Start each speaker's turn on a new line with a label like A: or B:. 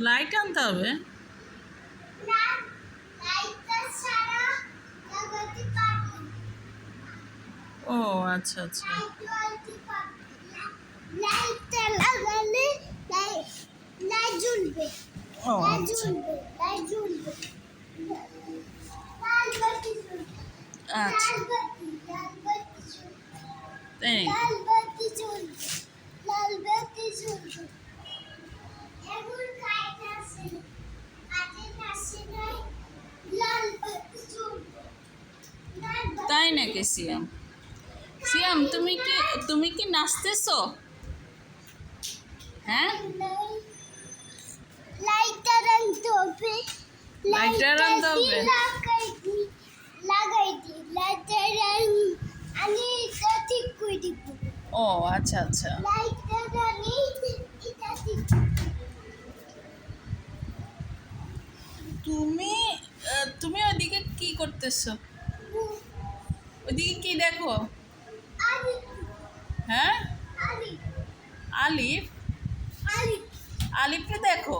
A: Light আনতে হবে। ও আচ্ছা আচ্ছা। ও আচ্ছা আচ্ছা, তাই তাই নাকি? সিয়াম, সিয়াম তুমি কি নাচতেছো? হ্যাঁ,
B: লাইটার আনতে হবে।
A: লাইটার আনতে হবে।
B: লাইটার আমি এটা ঠিক করে দিব।
A: ও আচ্ছা আচ্ছা।
B: লাইটার আনি এটা ঠিক।
A: তুমি তুমি ওইদিকে কি করতেছো? ওইদিকে কি দেখো?
B: আলি
A: হ্যাঁ,
B: আলি
A: আলিফ,
B: আলি
A: আলিফকে দেখো।